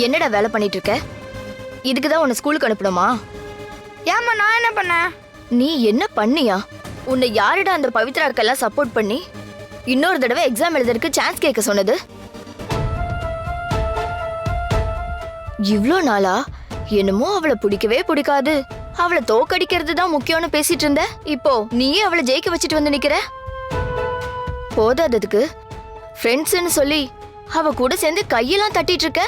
என்னடா வேலை பண்ணிட்டு இருக்க? இதுக்கு தான் உன்னை ஸ்கூலுக்கு அனுப்பணுமா? ஏம்மா நான் என்ன பண்ணேன்? நீ என்ன பண்ணியா? உன்னை யாருடா அந்த பவித்ராக்கெல்லாம் சப்போர்ட் பண்ணி இன்னொரு தடவை எக்ஸாம் எழுதுறதுக்கு சான்ஸ் கேட்க சொன்னது? இவ்ளோ நாளா என்னமோ அவளை பிடிக்கவே பிடிக்காது, அவளை தோக்கடிக்கிறது தான் முக்கியம்னு பேசிட்டு இருந்த. இப்போ நீயே அவளை ஜெயிக்க வச்சுட்டு வந்து நிக்கிற. போதாததுக்கு ஃப்ரெண்ட்ஸ்னு சொல்லி அவ கூட சேர்ந்து கையெல்லாம் தட்டிட்டு இருக்க.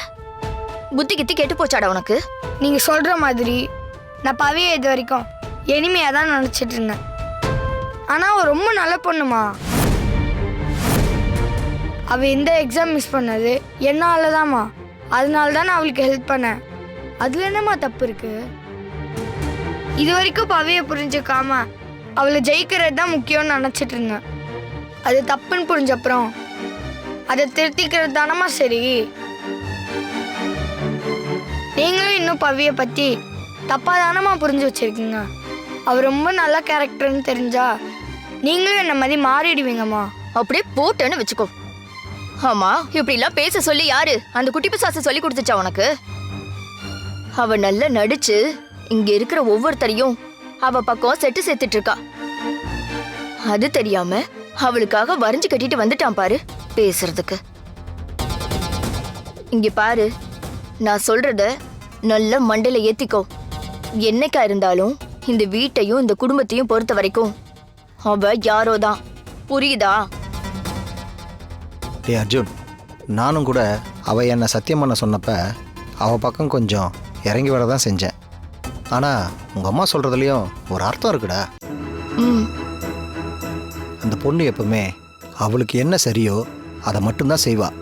புத்தி கித்தி கெட்டு போச்சாடா உனக்கு? நீங்க சொல்ற மாதிரி நான் பவியை இது வரைக்கும் எனிமையா தான் நினைச்சிட்டு இருந்தேன். ஆனா அவ ரொம்ப நல்ல பொண்ணுமா. அவ இந்த எக்ஸாம் மிஸ் பண்ணது என்னாலதாம்மா. அதனால தான் நான் அவளுக்கு ஹெல்ப் பண்ணேன். அதுல என்னம்மா தப்பு இருக்கு? இது வரைக்கும் பவியை புரிஞ்சுக்காம அவளை ஜெயிக்கிறது தான் முக்கியம்னு நினைச்சிட்டு இருந்தேன். அது தப்புன்னு புரிஞ்சப்புறம் அதை திருத்திக்கிறது தானம்மா சரி. நீங்களும் இன்னும் பவியை பத்தி தப்பா தானம்மா புரிஞ்சு வச்சிருக்கீங்க. அவ ரொம்ப நல்ல கேரக்டர்னு தெரிஞ்சா நீங்களும் என்ன மாதிரி மாறிடுவீங்கம்மா. அப்படியே போட்டேன்னு வச்சுக்கோ. ஆமா, இப்படி எல்லாம் பேச சொல்லி யாரு அந்த குட்டி பிசாசு சொல்லி கொடுத்துச்சா உனக்கு? அவ நல்லா நடிச்சு இங்க இருக்கிற ஒவ்வொருத்தரையும் அவ பக்கம் செட்டு சேர்த்துட்டு இருக்கா. அது தெரியாம அவளுக்காக வரைஞ்சு கட்டிட்டு வந்துட்டான் பாரு பேசுறதுக்கு. இங்க பாரு, நான் சொல்றத நல்ல மண்டையில ஏத்திக்கோ. என்னைக்கா இருந்தாலும் இந்த வீட்டையும் இந்த குடும்பத்தையும் பொறுத்த வரைக்கும் அவ யாரோதான், புரியுதா? டே அர்ஜுன், நானும் கூட அவள் என்னை சத்தியம் பண்ண சொன்னப்ப அவள் பக்கம் கொஞ்சம் இறங்கி வர தான் செஞ்சேன். ஆனால் உங்கள் அம்மா சொல்கிறதுலையும் ஒரு அர்த்தம் இருக்குடா. அந்த பொண்ணு எப்பவுமே அவளுக்கு என்ன சரியோ அதை மட்டும்தான் செய்வாள்.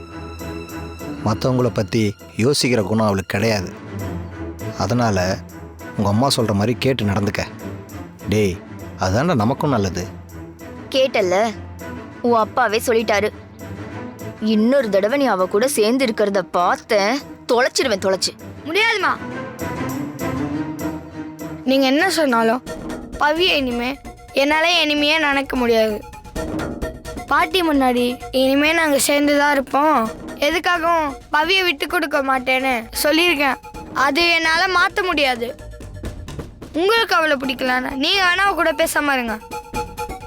மற்றவங்கள பற்றி யோசிக்கிற குணம் அவளுக்கு கிடையாது. அதனால் உங்கள் அம்மா சொல்கிற மாதிரி கேட்டு நடந்துக்க. டேய், அதுதான்டா நமக்கும் நல்லது. கேட்டல்ல, உன் அப்பாவே சொல்லிட்டாரு. இன்னொரு தடவை நீ அவ கூட சேர்ந்து இருக்கிறத பார்த்தேன், தொலைச்சிடுவேன். தொலைச்சு முடியாதுமா. நீங்க என்ன சொன்னாலும் பவியை இனிமே என்னால இனிமையா நினைக்க முடியாது. பாட்டி முன்னாடி இனிமே நாங்க சேர்ந்துதான் இருப்போம், எதுக்காகவும் பவியை விட்டு கொடுக்க மாட்டேன்னு சொல்லியிருக்கேன். அது என்னால மாத்த முடியாது. உங்களுக்கு அவளை பிடிக்கலன்னா நீங்க வேணா அவ கூட பேசாம இருங்க,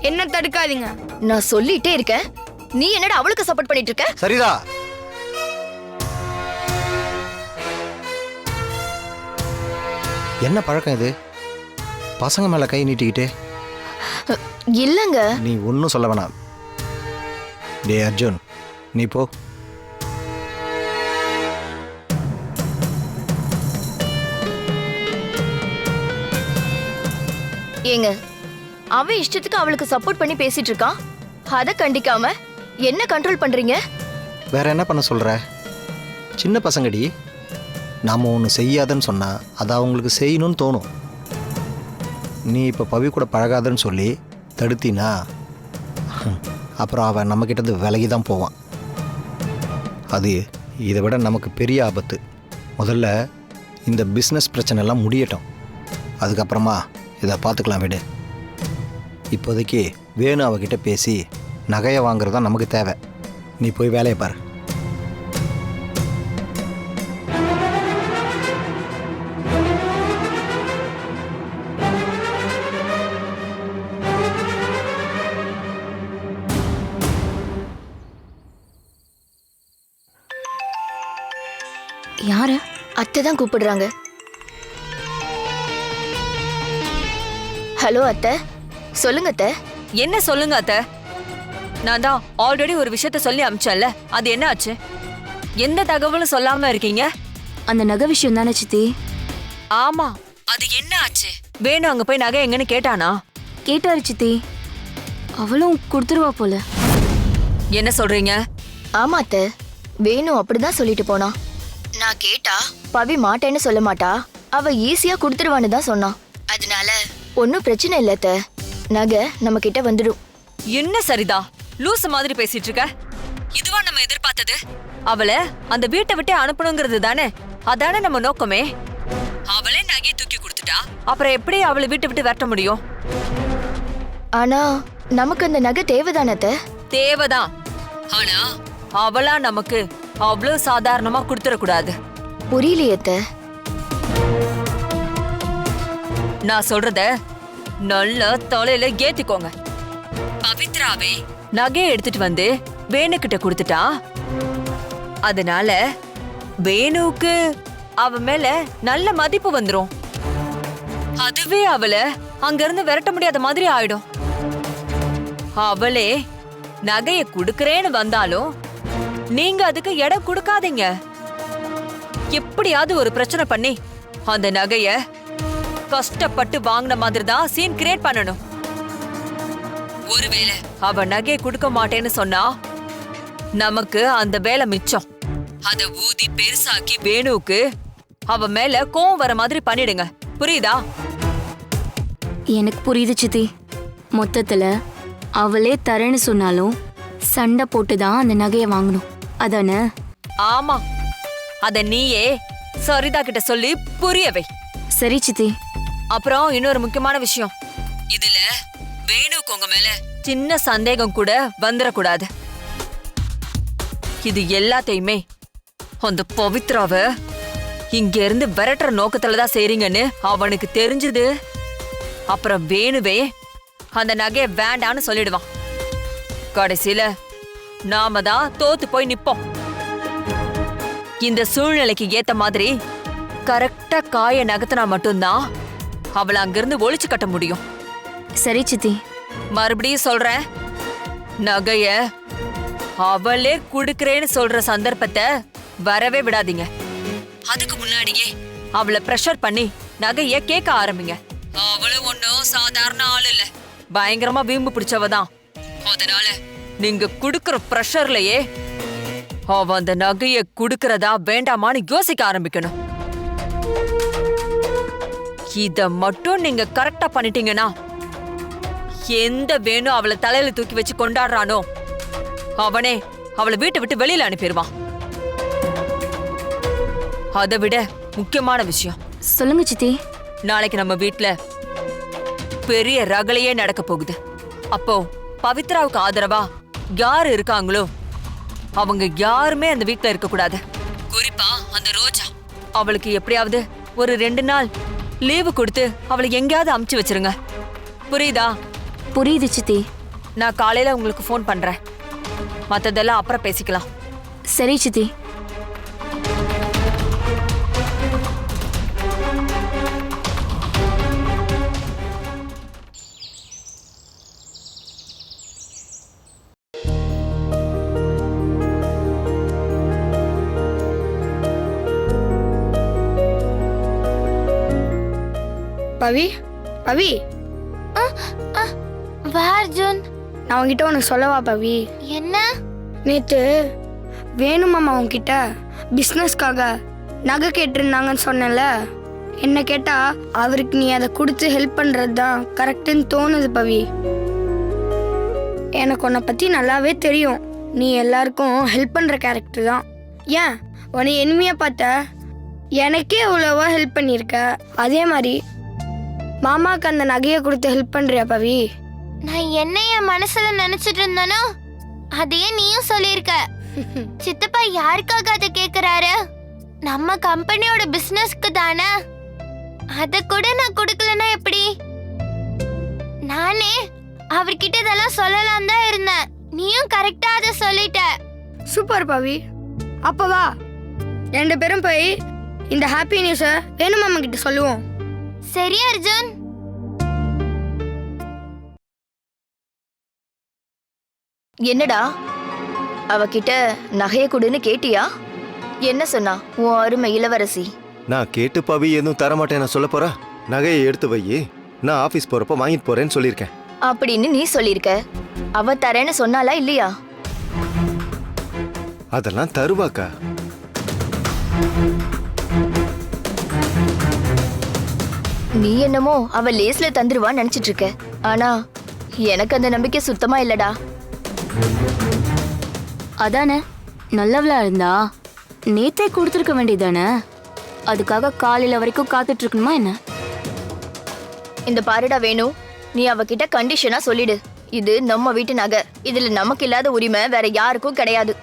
என்ன தடுக்காதீங்க. நான் சொல்லிட்டே இருக்கேன், நீ என்னடா அவளுக்கு சப்போர்ட் பண்ணிட்டு இருக்க? சரிதா, என்ன பழக்கம் இது? பசங்க மேலே கை நீட்டிக்கிட்டு. இல்லங்க, நீ ஒன்றும் சொல்ல வேணாம். டே அர்ஜுன், நீ போ. ஏங்க, அவன் இஷ்டத்துக்கு அவளுக்கு சப்போர்ட் பண்ணி பேசிட்டு இருக்கான், அதை கண்டிக்காம என்ன கண்ட்ரோல் பண்றீங்க? வேற என்ன பண்ண சொல்ற? சின்ன பசங்கடி, நாம் ஒன்று செய்யாதன்னு சொன்னால் அதை அவங்களுக்கு செய்யணும்னு தோணும். நீ இப்போ பவி கூட பழகாதன்னு சொல்லி தடுத்தினா அப்புறம் அவன் நம்மக்கிட்டேருந்து விலகி தான் போவான். அது இதை விட நமக்கு பெரிய ஆபத்து. முதல்ல இந்த பிஸ்னஸ் பிரச்சனைலாம் முடியட்டும், அதுக்கப்புறமா இதை பார்த்துக்கலாம். விடு. இப்போதைக்கு வேணும் அவகிட்ட பேசி நகையை வாங்குறது தான் நமக்கு தேவை. நீ போய் வேலையை பாரு. யாரு? அத்தை தான் கூப்பிடுறாங்க. ஹலோ அத்தை, சொல்லுங்க அத்தை. என்ன சொல்லுங்க அத்தை? நான் தான் ஆல்ரெடி ஒரு விஷயத்த சொல்லி அமிச்சேன்ல, அது என்ன ஆச்சு? எந்த தகவலும் சொல்லாம இருக்கீங்க? அந்த நகை விஷயம் தானே சித்தி? ஆமா, அது என்ன ஆச்சு? வேணும் அங்க போய் நகை எங்கன்னு கேட்டானா? கேட்டாரு சித்தி, அவளும் கொடுத்துருவா போல. என்ன சொல்றீங்க? ஆமா அத்தை, வேணும் அப்படிதான் சொல்லிட்டு போனா. நான் கேட்டா பவி மாட்டேன்னு சொல்ல மாட்டா, அவ ஈஸியா கொடுத்துருவான்னு தான் சொன்னான். அதனால ஒன்னும் பிரச்சனை இல்ல அத்தை, நகை நம்ம கிட்ட வந்துடும். என்ன சரிதா லூசு மாதிரி பேசிட்டு இருக்க? இதுவா நம்ம எதிர்பார்த்தது? அவளை அந்த வீட்டை விட்டு அனுப்பணுங்கிறது தானே, அதானே நம்ம நோக்கமே. அவளே நகையை தூக்கி கொடுத்துட்டா அப்புறம் எப்படி அவளை வீட்டை விட்டு விரட்ட முடியும்? ஆனா நமக்கு அந்த நகை தேவைதானே அத்தை? தேவைதான். ஆனா அவளா நமக்கு அவ்வளவு சாதாரணமா கொடுத்துடக்கூடாது. புரியலையே அத்தை. நான் சொல்றத நல்ல தலையில ஏத்திக்கோங்க. பவித்ராவே நகையை எடுத்துட்டு வந்து வேணுகிட்ட கொடுத்துட்டா. அதனால வேணுவுக்கு அவ மேல நல்ல மதிப்பு வந்துரும். அதுவே அவளை அங்கிருந்து விரட்ட முடியாத மாதிரி ஆயிடும். அவளே நகைய குடுக்கறேன்னு வந்தாலும் நீங்க அதுக்கு இடம் கொடுக்காதீங்க. எப்படியாவது ஒரு பிரச்சனை பண்ணி அந்த நகைய கஷ்டப்பட்டு வாங்கின மாதிரி தான் சீன் கிரியேட் பண்ணணும். ஒருவேளை அவ நகையை கொடுக்க மாட்டேன்னு சொன்னா நமக்கு அந்த வேலை மிச்சம். அத ஊதி பெருசாக்கி வேணுவுக்கு அவ மேல கோவம் வர மாதிரி பண்ணிடுங்க. புரியுதா? எனக்கு புரியுது சித்தி. மொத்தத்துல அவளே தரேன்னு சொன்னாலும் சண்டை போட்டு தான் அந்த நகையை வாங்கணும், அதானே? ஆமா, அத நீயே சரிதா கிட்ட சொல்லி புரிய வை. சரி சித்தி. அப்புறம் இன்னொரு முக்கியமான விஷயம், இதுல வேணுக்கு உங்க மேல சின்ன சந்தேகம் கூட வந்துடக்கூடாது. இது எல்லாத்தையுமே அந்த பவித்ராவ இங்க இருந்து விரட்டுற நோக்கத்துலதான் செய்றீங்கன்னு அவனுக்கு தெரிஞ்சது. அப்புறம் வேணுவே அந்த நகைய வேண்டான்னு சொல்லிடுவான். கடைசியில நாம தான் தோத்து போய் நிப்போம். இந்த சூழ்நிலைக்கு ஏத்த மாதிரி கரெக்டா காய நகர்த்தினா மட்டும்தான் அவளை அங்கிருந்து ஒளிச்சு கட்ட முடியும். சரி சித்தி. மறுபடியும் சொல்றேன், நகைய அவளே குடுக்கறேன்னு சொல்ற சந்தர்ப்பத்தை வரவே விடாதீங்க. அதுக்கு முன்னாடியே அவளை பிரஷர் பண்ணி நகைய கேட்க ஆரம்பிங்க. அவளும் ஒன்னும் சாதாரண ஆள் இல்ல, பயங்கரமா வீம்பு பிடிச்சவதான். அதனால நீங்க குடுக்கற பிரஷர்லயே அவ அந்த நகைய குடுக்கறதா வேண்டாமான்னு யோசிக்க ஆரம்பிக்கணும். இத மட்டும் நீங்க கரெக்டா பண்ணிட்டீங்கன்னா எந்த வேணும் அவளை தலையில தூக்கி வச்சு கொண்டாடுறானோ அவனே அவளை வீட்டை விட்டு வெளியில அனுப்பிடுவான். அதை விட முக்கியமான விஷயம், சொல்லுங்க சித்தி. நாளைக்கு நம்ம வீட்ல பெரிய ரகளையே நடக்க போகுது. அப்போ பவித்ராவுக்கு ஆதரவா யாரு இருக்காங்களோ அவங்க யாருமே அந்த வீட்ல இருக்க கூடாது. குறிப்பா அந்த ரோஜா, அவளுக்கு எப்படியாவது ஒரு 2 நாள் லீவு கொடுத்து அவளை எங்கேயாவது அமுச்சு வச்சிருங்க. புரியுதா? புரியுது சித்தி. நான் காலையில உங்களுக்கு ஃபோன் பண்றேன். மத்ததெல்லாம் அப்புறம் பேசிக்கலாம். சரி சித்தி. பவி, பவி, வா அர்ஜுன். நான் உன்கிட்ட உனக்கு சொல்லவா பவி? என்ன? நேற்று வேணுமாம்மா உன்கிட்ட பிஸ்னஸ்க்காக நகை கேட்டிருந்தாங்கன்னு சொன்னேன்ல. என்ன கேட்டா அவருக்கு நீ அதை கொடுத்து ஹெல்ப் பண்ணுறது தான் கரெக்டுன்னு தோணுது பவி. எனக்கு உன்னை பற்றி நல்லாவே தெரியும். நீ எல்லாருக்கும் ஹெல்ப் பண்ணுற கேரக்டர் தான். ஏன் உன்னை எனிமையாக பார்த்த எனக்கே அவ்வளோவா ஹெல்ப் பண்ணியிருக்க. அதே மாதிரி மாமாவுக்கு அந்த நகையை கொடுத்து ஹெல்ப் பண்ணுறியா பவி? நான் என்ன என் மனசுல நினைச்சிட்டு இருந்தேனோ அதையே நீயும் சொல்லியிருக்க. சித்தப்பா யாருக்காக அதை கேக்குறாரு? நம்ம கம்பெனியோட பிசினஸ்க்கு தானே. அத கூட நான் கொடுக்கலன்னா எப்படி? நானே அவர்கிட்ட இதெல்லாம் சொல்லலாம் தான் இருந்தேன். நீயும் கரெக்டா அதை சொல்லிட்ட. சூப்பர் பவி. அப்போ வா 2 பேரும் போய் இந்த ஹாப்பி நியூஸை வேணுமாமா கிட்ட சொல்லுவோம். சரி அர்ஜுன். என்னடா அவகிட்ட நகைய கொடுன்னு கேட்டியா? என்ன சொன்னா உன் அருமை இளவரசி? நான் கேட்டு பவி எதுவும் தரமாட்டேன் சொல்ல போறா. நகையை எடுத்து வை, நான் ஆபீஸ் போறப்ப வாங்கிட்டு போறேன்னு சொல்லியிருக்கேன் அப்படின்னு நீ சொல்லிருக்க. அவ தரேன்னு சொன்னாலா இல்லையா? அதெல்லாம் தருவாக்கா. நீ என்னமோ அவ லேஸ்ல தந்துருவான்னு நினைச்சிட்டு இருக்க. ஆனா எனக்கு அந்த நம்பிக்கை சுத்தமா இல்லடா. அதானே, நல்லவளா இருந்தா நேத்தே கொடுத்துருக்க வேண்டியதானே. அதுக்காக காலையில வரைக்கும் காத்துட்டு இருக்கணுமா என்ன? இந்த பாருடா வேணும், நீ அவகிட்ட கண்டிஷனா சொல்லிடு. இது நம்ம வீட்டு நகை, இதுல நமக்கு இல்லாத உரிமை வேற யாருக்கும் கிடையாது.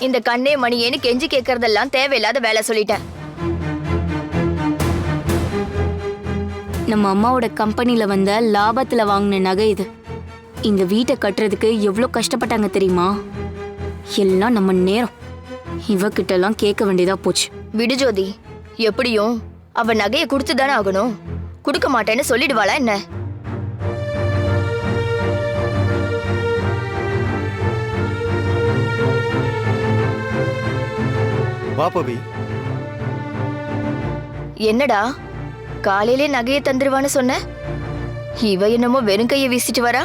இந்த கண்ணே மணியேன்னு கெஞ்சி கேட்கறதெல்லாம் தேவையில்லாத வேலை சொல்லிட்டேன். நம்ம அம்மாவோட கம்பெனில வந்த லாபத்துல வாங்கின நகை இது. இந்த வீட்டை கட்டுறதுக்கு எவ்வளோ கஷ்டப்பட்டாங்க தெரியுமா? எல்லாம் நம்ம நேரம். இவகிட்ட எல்லாம் கேட்க வேண்டியதா போச்சு. விடு ஜோதி, எப்படியும் அவ நகையை கொடுத்து தானே ஆகணும். கொடுக்க மாட்டேன்னு சொல்லிடுவாளா என்ன? வா பவி. என்னடா காலையிலே நகையை தந்துருவான்னு சொன்ன, இவ என்னமோ வெறும் கையை வீசிட்டு வரா.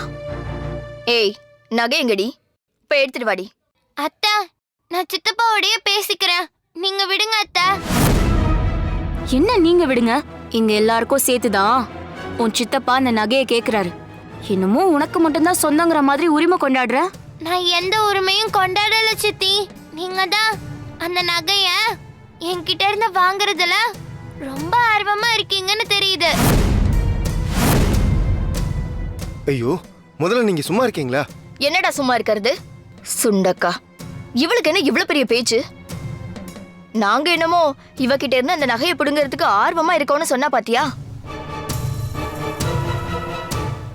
ஏய், நகை எங்கடி? இப்ப எடுத்துட்டு வாடி. அத்தை, நான் சித்தப்பாவோடய பேசிக்கிறேன், நீங்க விடுங்க அத்தை. என்ன நீங்க விடுங்க? இங்க எல்லாருக்கும் சேர்த்துதான் உன் சித்தப்பா அந்த நகையை கேக்குறாரு. என்னமோ உனக்கு மட்டும்தான் சொந்தங்கிற மாதிரி உரிமை கொண்டாடுற. நான் எந்த உரிமையும் கொண்டாடல சித்தி. நீங்க தான் அந்த நகைய என்கிட்ட இருந்து வாங்குறதுல ரொம்ப ஆர்வமா இருக்கீங்கன்னு தெரியுது. ஐயோ, முதல்ல நீங்க சும்மா இருக்கீங்களா? என்னடா சும்மா இருக்கிறது? சுண்டக்கா, இவளுக்கு என்ன இவ்வளவு பெரிய பேச்சு? நாங்க என்னமோ இவகிட்ட இருந்து அந்த நகையை பிடுங்கிறதுக்கு ஆர்வமா இருக்கோன்னு சொன்னா பாத்தியா?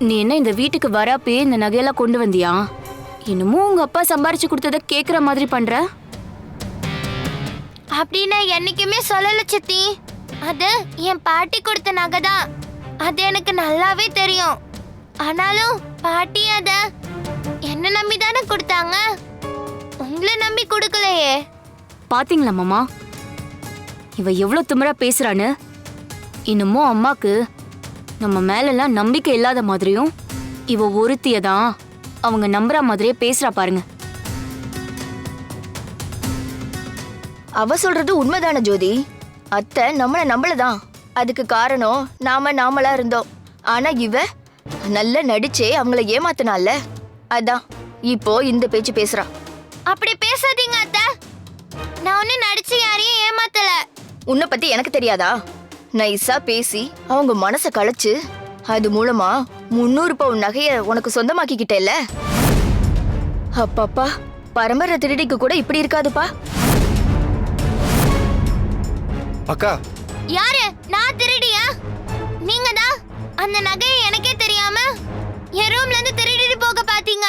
நீ என்ன இந்த வீட்டுக்கு வரப்பே இந்த நகையெல்லாம் கொண்டு வந்தியா? என்னமோ உங்க அப்பா சம்பாரிச்சு கொடுத்தத கேக்குற மாதிரி பண்ற. அப்படின்னு என்னைக்குமே சொல்லல சித்தி. அது என் பாட்டி கொடுத்த நகை தான். அது எனக்கு நல்லாவே தெரியும். ஆனாலும் பாட்டி அத என்ன நம்பி தானே கொடுத்தாங்க, உங்களை நம்பி கொடுக்கலையே. பாத்தீங்களா மாமா, இவ எவ்வளவு திமிரா பேசுறான்னு. இன்னமும் அம்மாக்கு நம்ம மேலெல்லாம் நம்பிக்கை இல்லாத மாதிரியும் இவ ஒருத்தியதான் அவங்க நம்புற மாதிரியே பேசுறா பாருங்க. அவ சொல்றது உண்மைதான ஜோதி. அத்தை நம்மள நம்பலதான். அதுக்கு காரணம் நாமளா இருந்தோம். ஆனா இவ நல்ல நடிச்சே அவங்கள ஏமாத்தினால, அதான் இப்போ இந்த பேச்சு பேசுறா. அப்படி பேசாதீங்க அத்தை. நான் ஒன்னும் நடிச்சு யாரையும் ஏமாத்தல. உன்னை பத்தி எனக்கு தெரியாதா? நைஸா பேசி அவங்க மனச களைச்சு அது மூலமா 300 பவுன் நகைய உனக்கு சொந்தமாக்கிக்கிட்டேல்ல. அப்பப்பா, பரம்பரை திருடிக்கு கூட இப்படி இருக்காதுப்பா. அக்கா, யாரு? நான் திருடியா? நீங்க தான் அந்த நகையை எனக்கே தெரியாம என் ரூம்ல இருந்து திருடிட்டு போக பாத்தீங்க.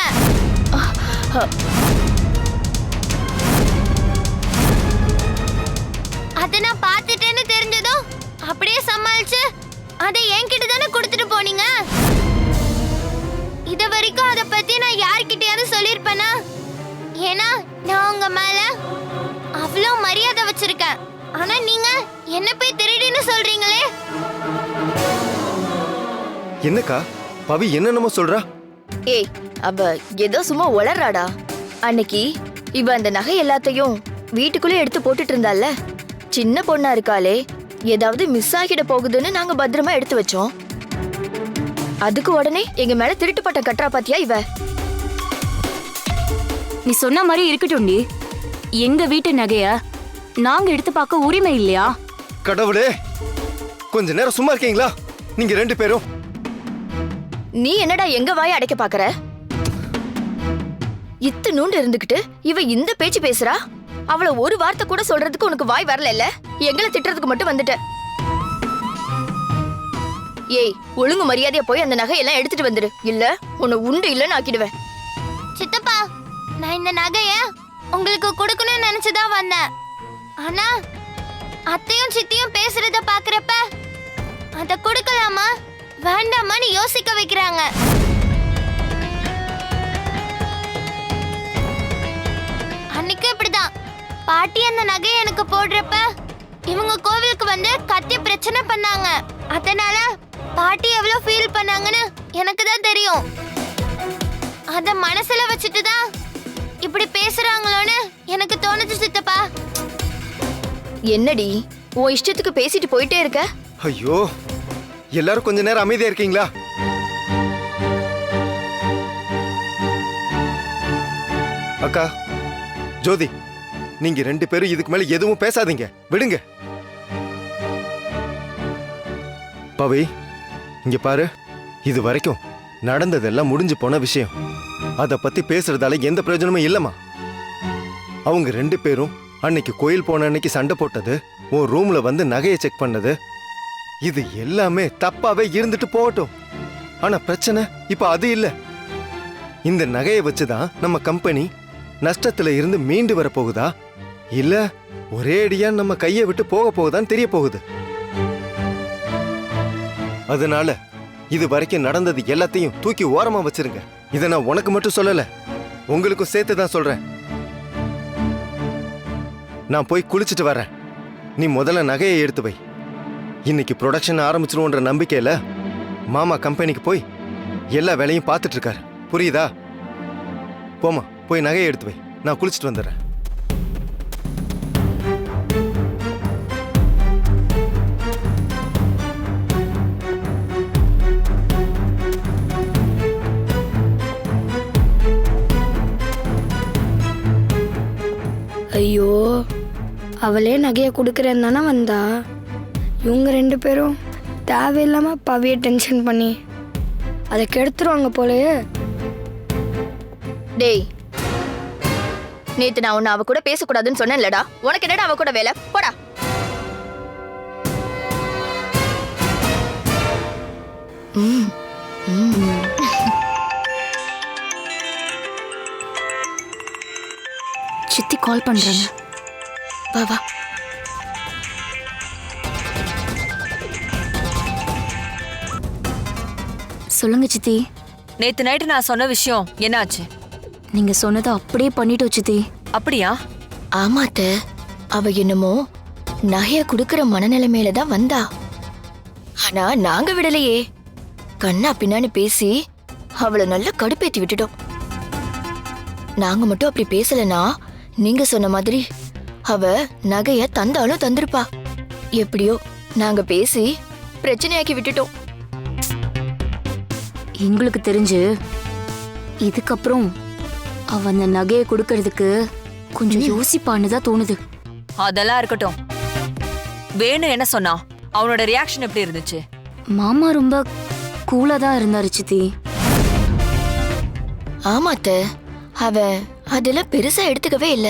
அத நான் பார்த்துட்டேன்னு தெரிஞ்சதும் அப்படியே சமாளிச்சு அதை என்கிட்ட தானே கொடுத்துட்டு போனீங்க. இது வரைக்கும் அதை பத்தி நான் யார்கிட்டயாவது சொல்லியிருப்பேனா? ஏன்னா நான் உங்க மேல அவ்வளோ மரியாதை வச்சிருக்கேன். ஆனா நீங்க என்ன போய் திருடின்னு சொல்றீங்களே. என்னக்கா பவி என்னென்னமோ சொல்றா? ஏய், அவ ஏதோ சும்மா உளறாடா. அன்னைக்கு இவ அந்த நகை எல்லாத்தையும் வீட்டுக்குள்ளே எடுத்து போட்டுட்டு இருந்தால. சின்ன பொண்ணா இருக்காளே, ஏதாவது மிஸ் ஆகிட போகுதுன்னு நாங்க பத்திரமா எடுத்து வச்சோம். அதுக்கு உடனே எங்க மேல திருட்டு பட்டம் கட்டுறா பாத்தியா இவ. நீ சொன்ன மாதிரி இருக்கட்டும் டி. எங்க வீட்டு நகைய நாங்க எடுத்து பார்க்க உரிமை இல்லையா? கடவுளே, கொஞ்ச நேரம் சும்மா இருக்கீங்களா நீங்க ரெண்டு பேரும்? நீ என்னடா எங்க வாய அடைக்க பாக்குற? இத்து நூண்டு இருந்துகிட்டு இவ இந்த பேச்சு பேசுறா. அவள ஒரு வார்த்தை கூட சொல்றதுக்கு உனக்கு வாய் வரல இல்ல? எங்களை திட்டுறதுக்கு மட்டும் வந்துட்ட. ஏய், ஒழுங்கு மரியாதையா போய் அந்த நகையெல்லாம் எடுத்துட்டு வந்துரு. இல்ல உன்னை உண்டு இல்லன்னு ஆக்கிடுவேன். சித்தப்பா, நான் இந்த நகைய உங்களுக்கு கொடுக்கணும்னு நினைச்சுதான் வந்தேன். ஆனா அத்தையும் சித்தியும் பேசுறத பாக்குறப்ப அத கொடுக்கலாமா வேண்டாமான்னு யோசிக்க வைக்கிறாங்க. அன்னைக்கு இப்படிதான் பாட்டி அந்த நகையை எனக்கு போடுறப்ப இவங்க கோவிலுக்கு வந்து கத்தி பிரச்சனை பண்ணாங்க. அதனால பாட்டி எவ்வளவு ஃபீல் பண்ணாங்கன்னு எனக்கு தான் தெரியும். அத மனசுல வச்சுட்டு தான் இப்படி பேசுறாங்களோன்னு எனக்கு தோணுச்சு சித்தப்பா. என்னடி உன் இஷ்டத்துக்கு பேசிட்டு போயிட்டே இருக்க? ஐயோ, எல்லாரும் கொஞ்ச நேரம் அமைதியா இருக்கீங்களா? அக்கா, ஜோதி, நீங்க ரெண்டு பேரும் இதுக்கு மேல எதுவும் பேசாதீங்க, விடுங்க. பவி, இங்க பாரு, இது வரைக்கும் நடந்ததெல்லாம் முடிஞ்சு போன விஷயம். அத பத்தி பேசுறதால எந்த பிரயோஜனமும் இல்லம்மா. அவங்க ரெண்டு பேரும் அன்னைக்கு கோயில் போன அன்னைக்கு சண்டை போட்டது, உன் ரூம்ல வந்து நகையை செக் பண்ணது, இது எல்லாமே தப்பாவே இருந்துட்டு போகட்டும். ஆனா பிரச்சனை இப்ப அது இல்ல. இந்த நகையை வச்சுதான் நம்ம கம்பெனி நஷ்டத்துல இருந்து மீண்டு வர போகுதா இல்ல ஒரே அடியா நம்ம கையை விட்டு போக போகுதான்னு தெரிய போகுது. அதனால இது வரைக்கும் நடந்தது எல்லாத்தையும் தூக்கி ஓரமா வச்சிருங்க. இதை நான் உனக்கு மட்டும் சொல்லல, உங்களுக்கும் சேர்த்து தான் சொல்றேன். நான் போய் குளிச்சுட்டு வரேன். நீ முதல்ல நகையை எடுத்து வை. இன்னைக்கு ப்ரொடக்ஷன் ஆரம்பிச்சிருவோன்ற நம்பிக்கையில மாமா கம்பெனிக்கு போய் எல்லா வேலையும் பார்த்துட்டு இருக்காரு. புரியுதா? போமா, போய் நகையை எடுத்து வை. நான் குளிச்சுட்டு வந்துடுறேன். ஐயோ, அவளே நகையை கொடுக்குறேன்னு தானே வந்தா. இவங்க 2 பேரும் தேவையில்லாமல் பவியை டென்ஷன் பண்ணி அதை கெடுத்துருவாங்க போலயே. டேய், நேத்து நான் உன்னை அவ கூட பேசக்கூடாதுன்னு சொன்னேன்லடா. உனக்கு என்னடா அவ கூட வேலை? போடா. சித்தி கால் பண்றாங்க. வா வா. சொல்லுங்க சித்தி. நேத்து நைட்டு நான் சொன்ன விஷயம் என்னாச்சு? நீங்க சொன்னதை அப்படியே பண்ணிட்டோம் சித்தி. அப்படியா? ஆமாத்த, அவ என்னமோ நகைய குடுக்கற மனநிலைமையில தான் வந்தா. ஆனா நாங்க விடலையே. கண்ணா பின்னான்னு பேசி அவளை நல்லா கடுப்பேத்தி விட்டுட்டோம். நாங்க மட்டும் அப்படி பேசலனா நீங்க சொன்ன மாதிரி அவ நகைய தந்தாலும் தந்திருப்பா. எப்படியோ நாங்க பேசி பிரச்சனையாக்கி விட்டுட்டோம். எங்களுக்கு தெரிஞ்சு இதுக்கப்புறம் அவ அந்த நகையை கொடுக்கறதுக்கு கொஞ்சம் யோசிப்பான்னு தான் தோணுது. அதெல்லாம் இருக்கட்டும். வேணு என்ன சொன்னா? அவனோட ரியாக்ஷன் எப்படி இருந்துச்சு? மாமா ரொம்ப கூலா தான் இருந்தாரு சித்தி. ஆமாத்த, அவ அதெல்லாம் பெருசா எடுத்துக்கவே இல்ல.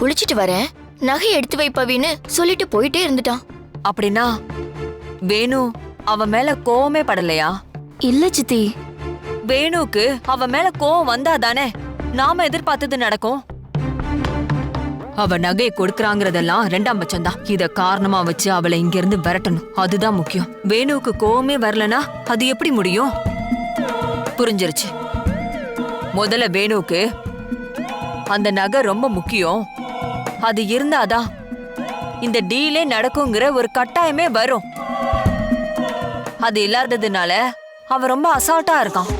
குளிச்சிட்டு வரேன், நகை எடுத்து வைப்பவின்னு சொல்லிட்டு போயிட்டே இருந்துட்டான். அப்படின்னா வேணு அவன் மேல கோவமே படலையா? இல்ல சித்தி. வேணுக்கு அவன் மேல கோவம் வந்தாதானே நாம எதிர்பார்த்தது நடக்கும். அவ நகையை கொடுக்கறாங்கிறதெல்லாம் 2ஆம் பட்சம்தான். இத காரணமா வச்சு அவளை இங்க இருந்து விரட்டணும், அதுதான் முக்கியம். வேணுவுக்கு கோவமே வரலனா அது எப்படி முடியும்? புரிஞ்சிருச்சு. முதல்ல வேணுவுக்கு அந்த நகை ரொம்ப முக்கியம். அது இருந்தாதான் இந்த டீலே நடக்குங்கிற ஒரு கட்டாயமே வரும். அது இல்லாததுனால அவன் ரொம்ப அசால்ட்டா இருக்கான்.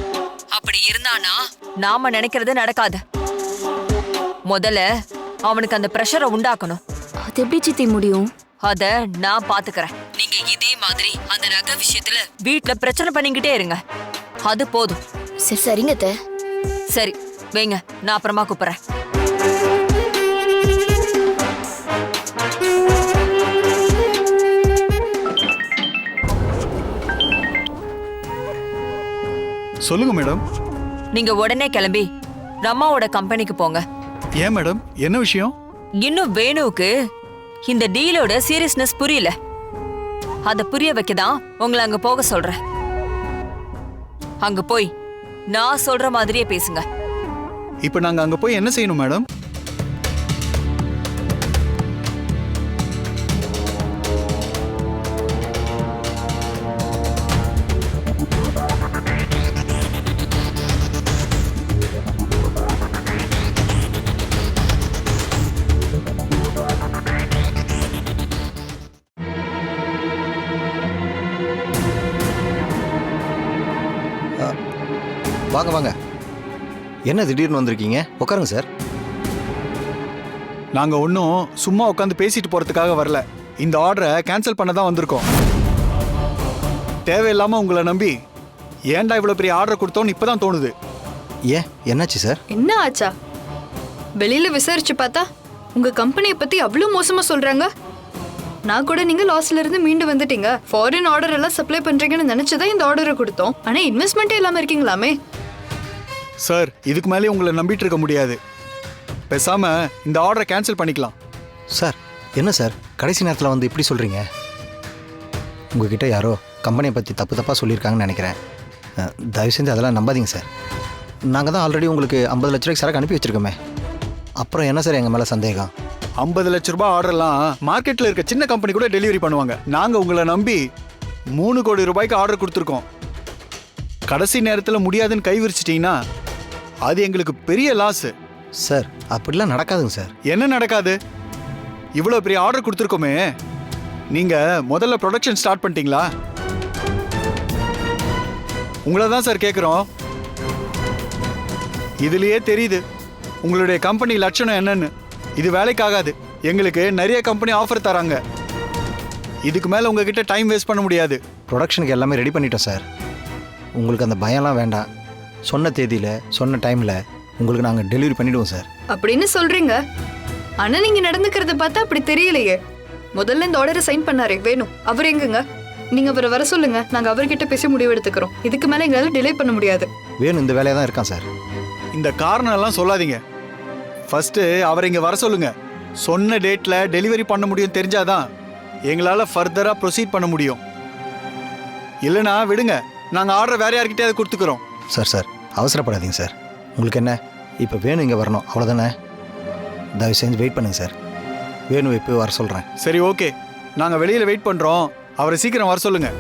அப்படி இருந்தானா நாம நினைக்கிறது நடக்காது. முதல்ல அவனுக்கு அந்த பிரஷரை உண்டாக்கணும். அது எப்படி சித்தி முடியும்? அத நான் பாத்துக்கறேன். நீங்க இதே மாதிரி அந்த நகை விஷயத்துல வீட்ல பிரச்சனை பண்ணிக்கிட்டே இருங்க. அது போதும். சரிங்க அத்தை. சரி வைங்க, நான் அப்புறமா கூப்பிடுறேன். சொல்லுங்க மேடம். நீங்க உடனே கிளம்பி ரம்மாவோட கம்பெனிக்கு போங்க. ஏன் மேடம், என்ன விஷயம்? இன்னும் வேணுவுக்கு இந்த டீலோட சீரியஸ்னஸ் புரியல. அத புரிய வைக்கதான் உங்களை அங்க போக சொல்றேன். அங்க போய் நான் சொல்ற மாதிரியே பேசுங்க. இப்ப நாங்க அங்க போய் என்ன செய்யணும் மேடம்? வாங்க வாங்க. என்ன திடீர்னு வந்திருக்கீங்க? உட்காருங்க சார். நாங்க ஒன்றும் சும்மா உட்காந்து பேசிட்டு போறதுக்காக வரல. இந்த ஆர்டரை கேன்சல் பண்ண தான் வந்திருக்கோம். தேவையில்லாம உங்களை நம்பி ஏன்டா இவ்வளவு பெரிய ஆர்டர் கொடுத்தோன்னு இப்பதான் தோணுது. ஏன், என்னாச்சு சார்? என்ன ஆச்சா? வெளியில விசாரிச்சு பார்த்தா உங்க கம்பெனியை பத்தி அவ்வளவு மோசமா சொல்றாங்க. நான் கூட நீங்க லாஸ்ல இருந்து மீண்டு வந்துட்டீங்க, ஃபாரின் ஆர்டர் எல்லாம் சப்ளை பண்றீங்கன்னு நினைச்சதான் இந்த ஆர்டரை கொடுத்தோம். ஆனா இன்வெஸ்ட்மெண்ட்டே இல்லாம இருக்கீங்களாமே. சார், இதுக்கு மேலே உங்களை நம்பிட்டு இருக்க முடியாது. பேசாம இந்த ஆர்டரை கேன்சல் பண்ணிக்கலாம். சார், என்ன சார் கடைசி நேரத்தில் வந்து இப்படி சொல்கிறீங்க? உங்ககிட்ட யாரோ கம்பெனியை பற்றி தப்பு தப்பாக சொல்லியிருக்காங்கன்னு நினைக்கிறேன். தயவு செஞ்சு அதெல்லாம் நம்பாதீங்க சார். நாங்கள் தான் ஆல்ரெடி உங்களுக்கு 50 லட்ச ரூபாய்க்கு சரக்கு அனுப்பி வச்சுருக்கோமே. அப்புறம் என்ன சார் எங்கள் மேலே சந்தேகம்? 50 லட்ச ரூபாய் ஆர்டர்லாம் மார்க்கெட்டில் இருக்க சின்ன கம்பெனி கூட டெலிவரி பண்ணுவாங்க. நாங்கள் உங்களை நம்பி 3 கோடி ரூபாய்க்கு ஆர்டர் கொடுத்துருக்கோம். கடைசி நேரத்தில் முடியாதுன்னு கை விரிச்சிட்டிங்கன்னா அது எங்களுக்கு பெரிய லாஸு. சார் அப்படிலாம் நடக்காதுங்க சார். என்ன நடக்காது? இவ்வளோ பெரிய ஆர்டர் கொடுத்துருக்கோமே, நீங்கள் முதல்ல ப்ரொடக்ஷன் ஸ்டார்ட் பண்ணிட்டீங்களா? உங்களை தான் சார் கேட்குறோம். இதுலேயே தெரியுது உங்களுடைய கம்பெனி லட்சணம் என்னன்னு. இது வேலைக்காகாது. எங்களுக்கு நிறைய கம்பெனி ஆஃபர் தராங்க. இதுக்கு மேலே உங்ககிட்ட டைம் வேஸ்ட் பண்ண முடியாது. ப்ரொடக்ஷனுக்கு எல்லாமே ரெடி பண்ணிட்டோம் சார். உங்களுக்கு அந்த பயம்லாம் வேண்டாம். சொன்ன தேதியில் சொன்ன டைமில் உங்களுக்கு நாங்கள் டெலிவரி பண்ணிவிடுவோம் சார். அப்படின்னு சொல்றீங்க, ஆனா நீங்க நடந்துக்கிறத பார்த்தா அப்படி தெரியலையே. முதல்ல இந்த ஆர்டரை சைன் பண்ணாரே வேணும், அவர் எங்குங்க? நீங்க அவரை வர சொல்லுங்க, நாங்க அவர்கிட்ட பேசி முடிவு எடுத்துக்கிறோம். இதுக்கு மேல எங்களால டிலே பண்ண முடியாது. வேணும் இந்த வேலையாக தான் இருக்கான் சார். இந்த காரணம் எல்லாம் சொல்லாதீங்க. ஃபர்ஸ்ட் அவரை இங்கே வர சொல்லுங்க. சொன்ன டேட்டில் டெலிவரி பண்ண முடியும் தெரிஞ்சாதான் எங்களால் ஃபர்தராக ப்ரொசீட் பண்ண முடியும். இல்லைனா விடுங்க, நாங்கள் ஆர்டர் வேற யார்கிட்டயாவது கொடுத்துக்கிறோம். சார் அவசரப்படாதீங்க சார். உங்களுக்கு என்ன இப்போ வேணும் இங்கே வரணும் அவ்வளோதானே? தயவு செஞ்சு வெயிட் பண்ணுங்க சார். வேணும் இப்போ வர சொல்கிறேன். சரி ஓகே, நாங்கள் வெளியில் வெயிட் பண்ணுறோம். அவரை சீக்கிரம் வர சொல்லுங்கள்.